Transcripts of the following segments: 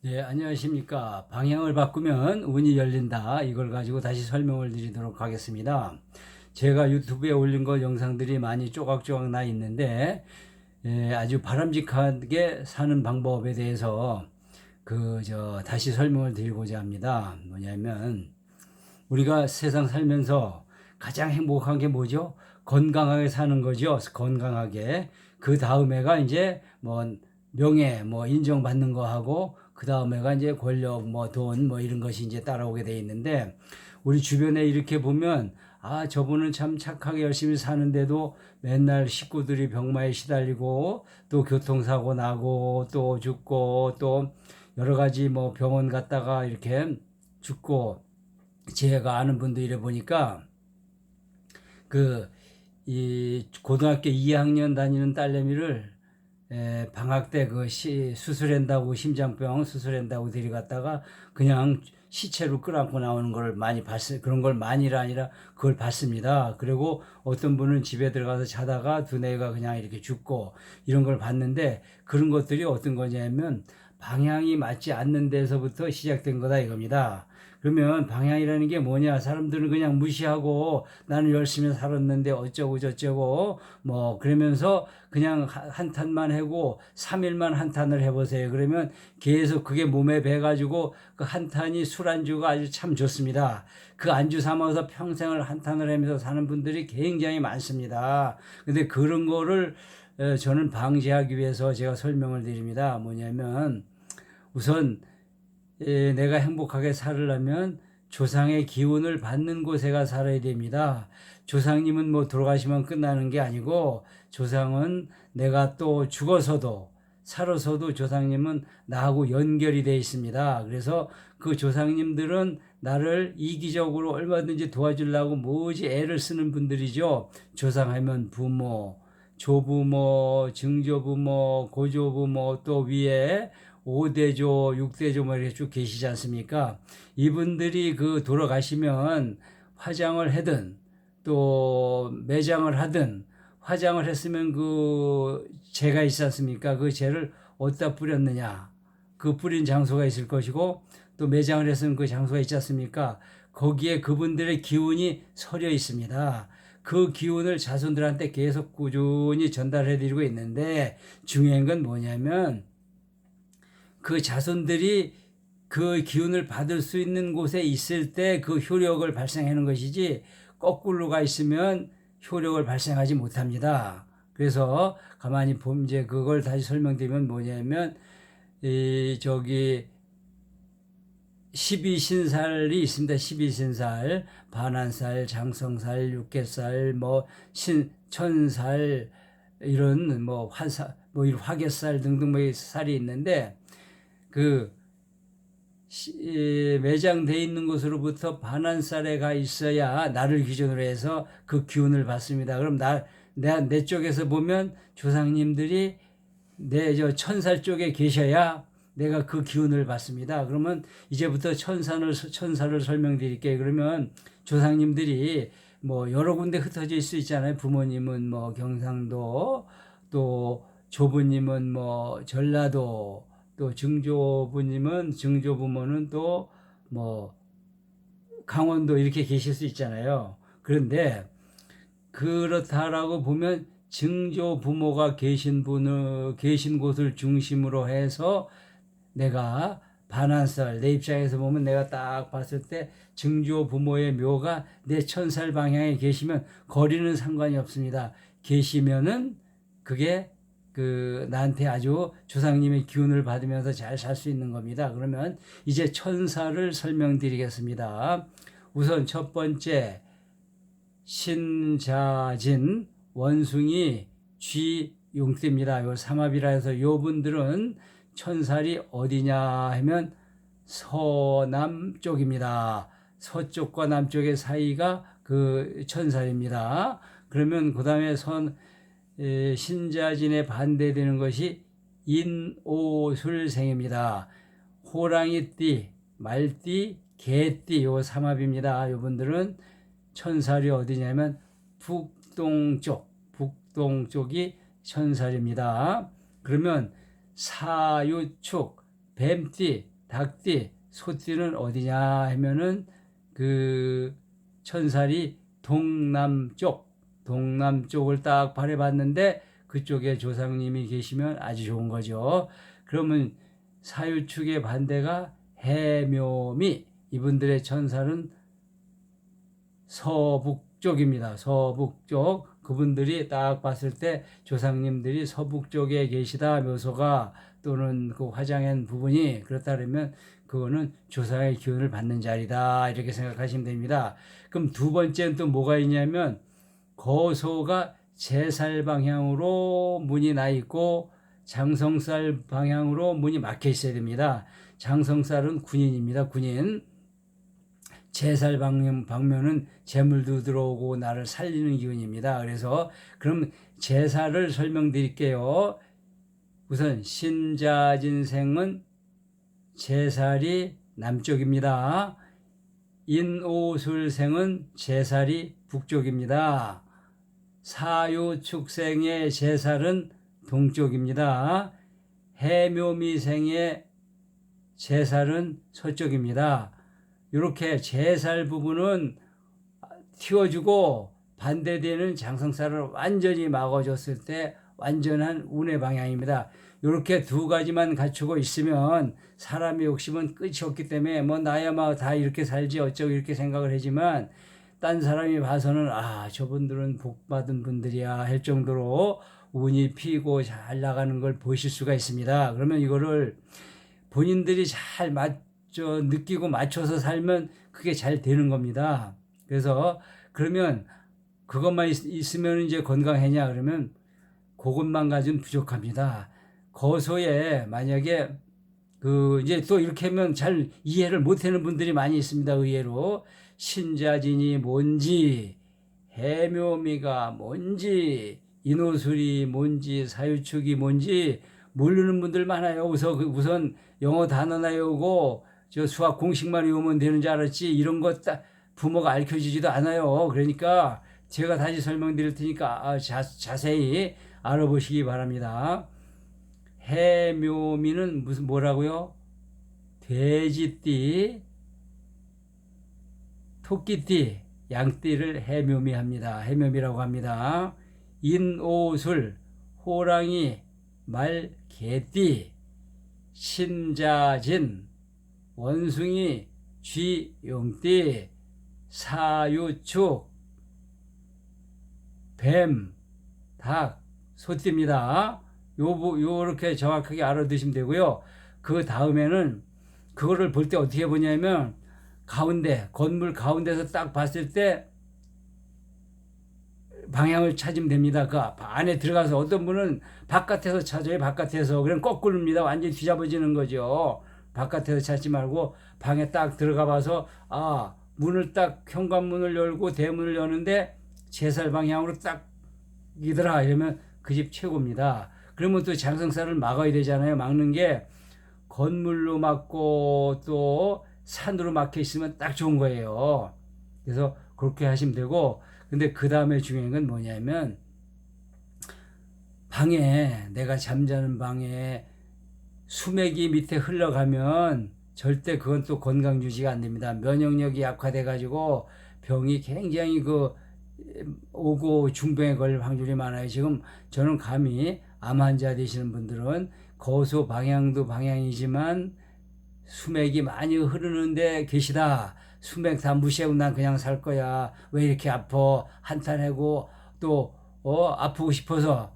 네, 안녕하십니까. 방향을 바꾸면 운이 열린다. 이걸 가지고 다시 설명을 드리도록 하겠습니다. 제가 유튜브에 올린 거 영상들이 많이 쪼각쪼각 나 있는데, 아주 바람직하게 사는 방법에 대해서 다시 설명을 드리고자 합니다. 뭐냐면, 우리가 세상 살면서 가장 행복한 게 뭐죠? 건강하게 사는 거죠. 건강하게. 그 다음에가 이제 뭐 명예, 뭐 인정받는 거 하고 그 다음에가 이제 권력, 뭐 돈, 뭐 이런 것이 이제 따라오게 돼 있는데 우리 주변에 이렇게 보면 아, 저분은 참 착하게 열심히 사는데도 맨날 식구들이 병마에 시달리고 또 교통사고 나고 또 죽고 또 여러 가지 뭐 병원 갔다가 이렇게 죽고 제가 아는 분도 이래 보니까 이 고등학교 2학년 다니는 딸내미를 방학 때 수술한다고 심장병 수술한다고 데려갔다가 그냥 시체로 끌어안고 나오는 걸 많이 그런 걸 많이라 아니라 그걸 봤습니다. 그리고 어떤 분은 집에 들어가서 자다가 두뇌가 그냥 이렇게 죽고 이런 걸 봤는데 그런 것들이 어떤 거냐면 방향이 맞지 않는 데서부터 시작된 거다 이겁니다. 그러면 방향이라는 게 뭐냐? 사람들은 그냥 무시하고 나는 열심히 살았는데 어쩌고 저쩌고 뭐 그러면서 그냥 한탄만 하고 3일만 한탄을 해보세요. 그러면 계속 그게 몸에 배가지고 그 한탄이 술안주가 아주 참 좋습니다. 그 안주 삼아서 평생을 한탄을 하면서 사는 분들이 굉장히 많습니다. 근데 그런 거를 저는 방지하기 위해서 제가 설명을 드립니다. 뭐냐면 우선 내가 행복하게 살려면 조상의 기운을 받는 곳에 가 살아야 됩니다. 조상님은 뭐 돌아가시면 끝나는 게 아니고 조상은 내가 또 죽어서도 살아서도 조상님은 나하고 연결이 되어 있습니다. 그래서 그 조상님들은 나를 이기적으로 얼마든지 도와주려고 무지 애를 쓰는 분들이죠. 조상하면 부모, 조부모, 증조부모, 고조부모 또 위에 5대조, 6대조 뭐 이렇게 쭉 계시지 않습니까? 이분들이 돌아가시면 화장을 하든 또 매장을 하든 화장을 했으면 재가 있지 않습니까? 그 재를 어디다 뿌렸느냐? 그 뿌린 장소가 있을 것이고 또 매장을 했으면 그 장소가 있지 않습니까? 거기에 그분들의 기운이 서려 있습니다. 그 기운을 자손들한테 계속 꾸준히 전달해 드리고 있는데 중요한 건 뭐냐면 그 자손들이 그 기운을 받을 수 있는 곳에 있을 때 그 효력을 발생하는 것이지 거꾸로 가 있으면 효력을 발생하지 못합니다. 그래서 가만히 보면 이제 그걸 다시 설명드리면 뭐냐면 이 저기 12신살이 있습니다. 12신살, 반한살, 장성살, 육개살, 뭐 천살 이런 뭐 화살, 뭐 이런 화개살 등등 뭐 살이 있는데 그 매장돼 있는 곳으로부터 반환살에 가 있어야 나를 기준으로 해서 그 기운을 받습니다. 그럼 내 쪽에서 보면 조상님들이 내 천살 쪽에 계셔야 내가 그 기운을 받습니다. 그러면 이제부터 천사를 설명드릴게요. 그러면 조상님들이 뭐 여러 군데 흩어질 수 있잖아요. 부모님은 뭐 경상도, 또 조부님은 뭐 전라도, 또 증조부모는 또 뭐 강원도 이렇게 계실 수 있잖아요. 그런데 그렇다라고 보면 증조부모가 계신 곳을 중심으로 해서 내가 반환살, 내 입장에서 보면 내가 딱 봤을 때 증조부모의 묘가 내 천살 방향에 계시면 거리는 상관이 없습니다. 계시면은 그게 나한테 아주 조상님의 기운을 받으면서 잘 살 수 있는 겁니다. 그러면 이제 천사를 설명드리겠습니다. 우선 첫 번째 신자진 원숭이 쥐 용띠입니다. 요 삼합이라 해서 요 분들은 천살이 어디냐 하면 서남쪽입니다. 서쪽과 남쪽의 사이가 그 천살입니다. 그러면 그 다음에 신자진에 반대되는 것이 인오술생입니다. 호랑이띠, 말띠, 개띠 요 삼합입니다. 요분들은 천살이 어디냐면 북동쪽이 천살입니다. 그러면 사유축, 뱀띠, 닭띠, 소띠는 어디냐 하면은 그 천살이 동남쪽을 딱 바라봤는데 그쪽에 조상님이 계시면 아주 좋은 거죠. 그러면 사유축의 반대가 해묘미, 이분들의 천살은 서북쪽입니다. 서북쪽. 그분들이 딱 봤을 때 조상님들이 서북쪽에 계시다 묘소가 또는 그 화장한 부분이 그렇다 그러면 그거는 조상의 기운을 받는 자리다 이렇게 생각하시면 됩니다. 그럼 두 번째는 또 뭐가 있냐면 거소가 제살 방향으로 문이 나 있고 장성살 방향으로 문이 막혀 있어야 됩니다. 장성살은 군인입니다. 군인. 제살 방면은 재물도 들어오고 나를 살리는 기운입니다. 그래서 그럼 제살을 설명드릴게요. 우선 신자진생은 제살이 남쪽입니다. 인오술생은 제살이 북쪽입니다. 사유축생의 제살은 동쪽입니다. 해묘미생의 제살은 서쪽입니다. 이렇게 제살 부분은 틔워주고 반대되는 장성살을 완전히 막아줬을 때 완전한 운의 방향입니다. 이렇게 두 가지만 갖추고 있으면 사람의 욕심은 끝이 없기 때문에 뭐 나야마 다 이렇게 살지 어쩌고 이렇게 생각을 하지만 딴 사람이 봐서는 아 저분들은 복받은 분들이야 할 정도로 운이 피고 잘 나가는 걸 보실 수가 있습니다. 그러면 이거를 본인들이 잘 느끼고 맞춰서 살면 그게 잘 되는 겁니다. 그래서 그러면 그것만 있으면 이제 건강하냐 그러면 그것만 가지고는 부족합니다. 거소에 만약에 이제 또 이렇게 하면 잘 이해를 못하는 분들이 많이 있습니다. 의외로 신자진이 뭔지 해묘미가 뭔지 인호술이 뭔지 사유축이 뭔지 모르는 분들 많아요. 우선 영어 단어나 외우고 저 수학 공식만 외우면 되는 줄 알았지 이런 거 딱 부모가 알려주지도 않아요. 그러니까 제가 다시 설명드릴 테니까 자세히 알아보시기 바랍니다. 해묘미는 뭐라고요? 돼지띠, 토끼띠, 양띠를 해묘미합니다. 해묘미라고 합니다. 인오술, 호랑이, 말, 개띠, 신자진, 원숭이, 쥐, 용띠, 사유축, 뱀, 닭, 소띠입니다. 요렇게 정확하게 알아두시면 되고요. 그 다음에는 그거를 볼 때 어떻게 보냐면 건물 가운데서 딱 봤을 때 방향을 찾으면 됩니다. 그 안에 들어가서 어떤 분은 바깥에서 찾아요. 바깥에서. 그럼 거꾸로입니다. 완전히 뒤잡아지는 거죠. 바깥에서 찾지 말고 방에 딱 들어가 봐서 문을 딱 현관문을 열고 대문을 여는데 제살 방향으로 딱 이더라 이러면 그 집 최고입니다. 그러면 또 장성살을 막아야 되잖아요. 막는 게 건물로 막고 또 산으로 막혀 있으면 딱 좋은 거예요. 그래서 그렇게 하시면 되고 근데 그 다음에 중요한 건 뭐냐면 내가 잠자는 방에 수맥이 밑에 흘러가면 절대 그건 또 건강 유지가 안 됩니다. 면역력이 약화돼 가지고 병이 굉장히 오고 중병에 걸릴 확률이 많아요. 지금 저는 감히 암 환자 되시는 분들은 거소 방향도 방향이지만 수맥이 많이 흐르는데 계시다. 수맥 다 무시하고 난 그냥 살 거야. 왜 이렇게 아파? 한탄하고 또 아프고 싶어서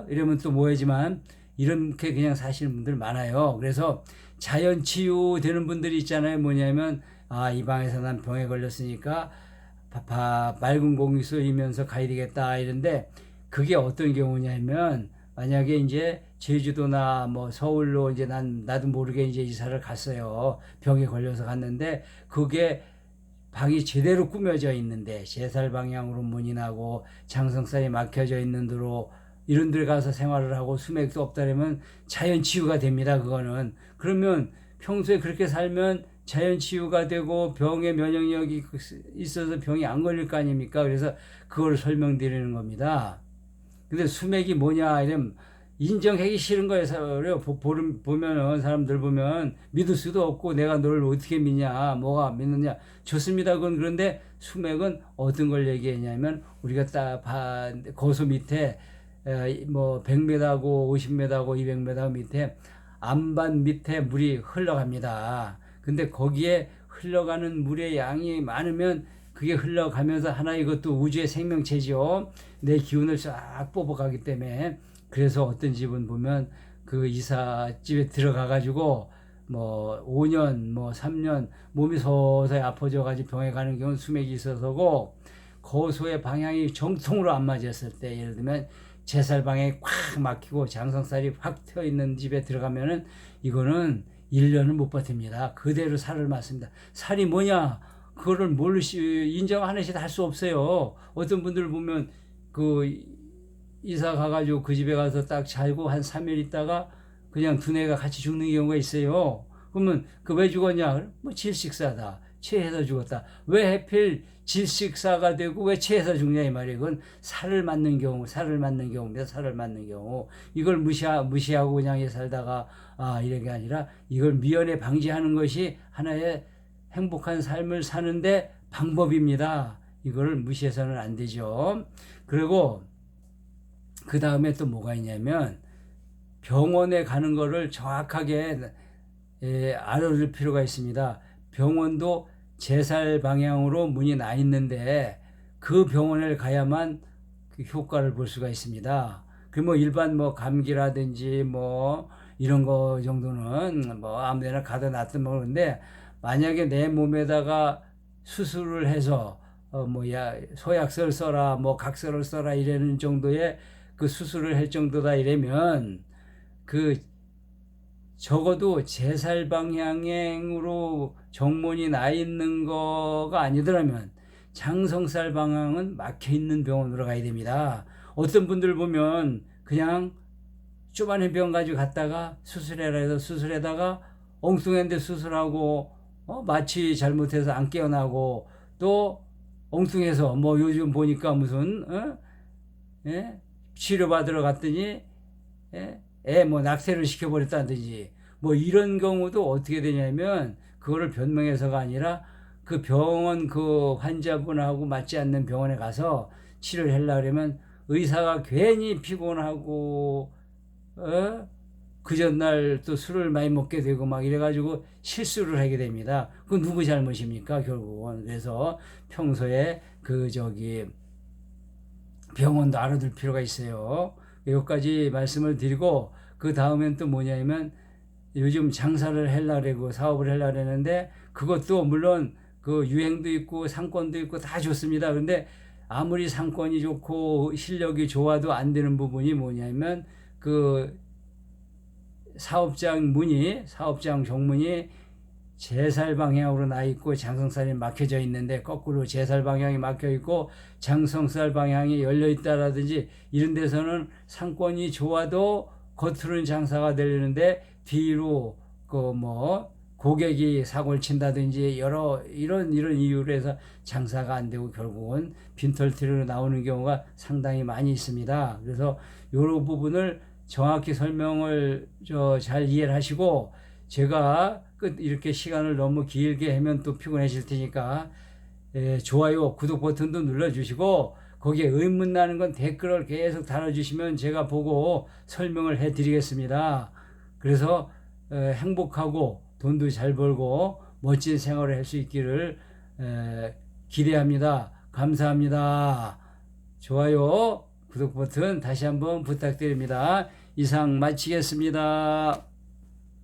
이러면 또 뭐하지만 이렇게 그냥 사시는 분들 많아요. 그래서 자연 치유 되는 분들이 있잖아요. 뭐냐면 이 방에서 난 병에 걸렸으니까 맑은 공기 쏘이면서 가야 되겠다 이런데 그게 어떤 경우냐면 만약에 이제 제주도나 뭐 서울로 이제 나도 모르게 이제 이사를 갔어요. 병에 걸려서 갔는데 그게 방이 제대로 꾸며져 있는데 제살 방향으로 문이 나고 장성살이 막혀져 있는 데로 이런 데 가서 생활을 하고 수맥도 없다면 자연 치유가 됩니다. 그거는. 그러면 평소에 그렇게 살면 자연 치유가 되고 병의 면역력이 있어서 병이 안 걸릴 거 아닙니까? 그래서 그걸 설명드리는 겁니다. 근데 수맥이 뭐냐 이러면 인정하기 싫은 거예요. 보면은 사람들 보면 믿을 수도 없고 내가 너를 어떻게 믿냐, 뭐가 믿느냐. 좋습니다. 그건 그런데 수맥은 어떤 걸 얘기했냐면 우리가 딱 거수 밑에 뭐 100m고 50m고 200m 밑에 안반 밑에 물이 흘러갑니다. 근데 거기에 흘러가는 물의 양이 많으면 그게 흘러가면서 하나 이것도 우주의 생명체죠. 내 기운을 쫙 뽑아가기 때문에 그래서 어떤 집은 보면 그 이사집에 들어가 가지고 뭐 5년 뭐 3년 몸이 서서히 아파져 가지고 병에 가는 경우는 수맥이 있어서고 거소의 방향이 정통으로 안 맞았을 때 예를 들면 제살 방향이 꽉 막히고 장성살이 확 트여 있는 집에 들어가면은 이거는 1년을 못 버팁니다. 그대로 살을 맞습니다. 살이 뭐냐? 그거를 인정 하나씩 할 수 없어요. 어떤 분들 보면 그 이사 가가지고 그 집에 가서 딱 자고 한 3일 있다가 그냥 두뇌가 같이 죽는 경우가 있어요. 그러면 그 왜 죽었냐? 뭐 질식사다. 체해서 죽었다. 왜 하필 질식사가 되고 왜 체해서 죽냐 이 말이에요. 그건 살을 맞는 경우입니다. 살을 맞는 경우. 이걸 무시하고 그냥 살다가 이런 게 아니라 이걸 미연에 방지하는 것이 하나의 행복한 삶을 사는데 방법입니다. 이걸 무시해서는 안 되죠. 그리고 그 다음에 또 뭐가 있냐면 병원에 가는 거를 정확하게 알아둘 필요가 있습니다. 병원도 제살 방향으로 문이 나 있는데 그 병원에 가야만 그 효과를 볼 수가 있습니다. 그 뭐 일반 뭐 감기라든지 뭐 이런 거 정도는 뭐 아무데나 가다 놨든 뭐 그런데 만약에 내 몸에다가 수술을 해서 소약을 써라 뭐 각설을 써라 이러는 정도의 그 수술을 할 정도다 이러면 그 적어도 제살 방향으로 정문이 나 있는 거가 아니더라면 장성살 방향은 막혀 있는 병원으로 가야 됩니다. 어떤 분들 보면 그냥 쪼만한 병 가지고 갔다가 수술해라 해서 수술에다가 엉뚱한데 수술하고 마취 잘못해서 안 깨어나고 또 엉뚱해서 뭐 요즘 보니까 무슨 예? 치료받으러 갔더니 뭐 낙태를 시켜버렸다든지 뭐 이런 경우도 어떻게 되냐면 그거를 변명해서가 아니라 그 병원 그 환자분하고 맞지 않는 병원에 가서 치료를 하려고 그러면 의사가 괜히 피곤하고 그 전날 또 술을 많이 먹게 되고 막 이래가지고 실수를 하게 됩니다. 그건 누구 잘못입니까 결국은. 그래서 평소에 병원도 알아둘 필요가 있어요. 여기까지 말씀을 드리고 그 다음엔 또 뭐냐면 요즘 장사를 하려고 사업을 하려고 했는데 그것도 물론 그 유행도 있고 상권도 있고 다 좋습니다. 그런데 아무리 상권이 좋고 실력이 좋아도 안 되는 부분이 뭐냐면 그 사업장 정문이 제살 방향으로 나 있고 장성살이 막혀져 있는데 거꾸로 제살 방향이 막혀 있고 장성살 방향이 열려 있다라든지 이런 데서는 상권이 좋아도 겉으로는 장사가 되려는데 뒤로 고객이 사고를 친다든지 이런 이유로 해서 장사가 안 되고 결국은 빈털터리로 나오는 경우가 상당히 많이 있습니다. 그래서 이런 부분을 정확히 설명을 잘 이해를 하시고 제가 이렇게 시간을 너무 길게 하면 또 피곤해질 테니까 좋아요, 구독 버튼도 눌러주시고 거기에 의문 나는 건 댓글을 계속 달아주시면 제가 보고 설명을 해드리겠습니다. 그래서 행복하고 돈도 잘 벌고 멋진 생활을 할 수 있기를 기대합니다. 감사합니다. 좋아요, 구독 버튼 다시 한번 부탁드립니다. 이상 마치겠습니다.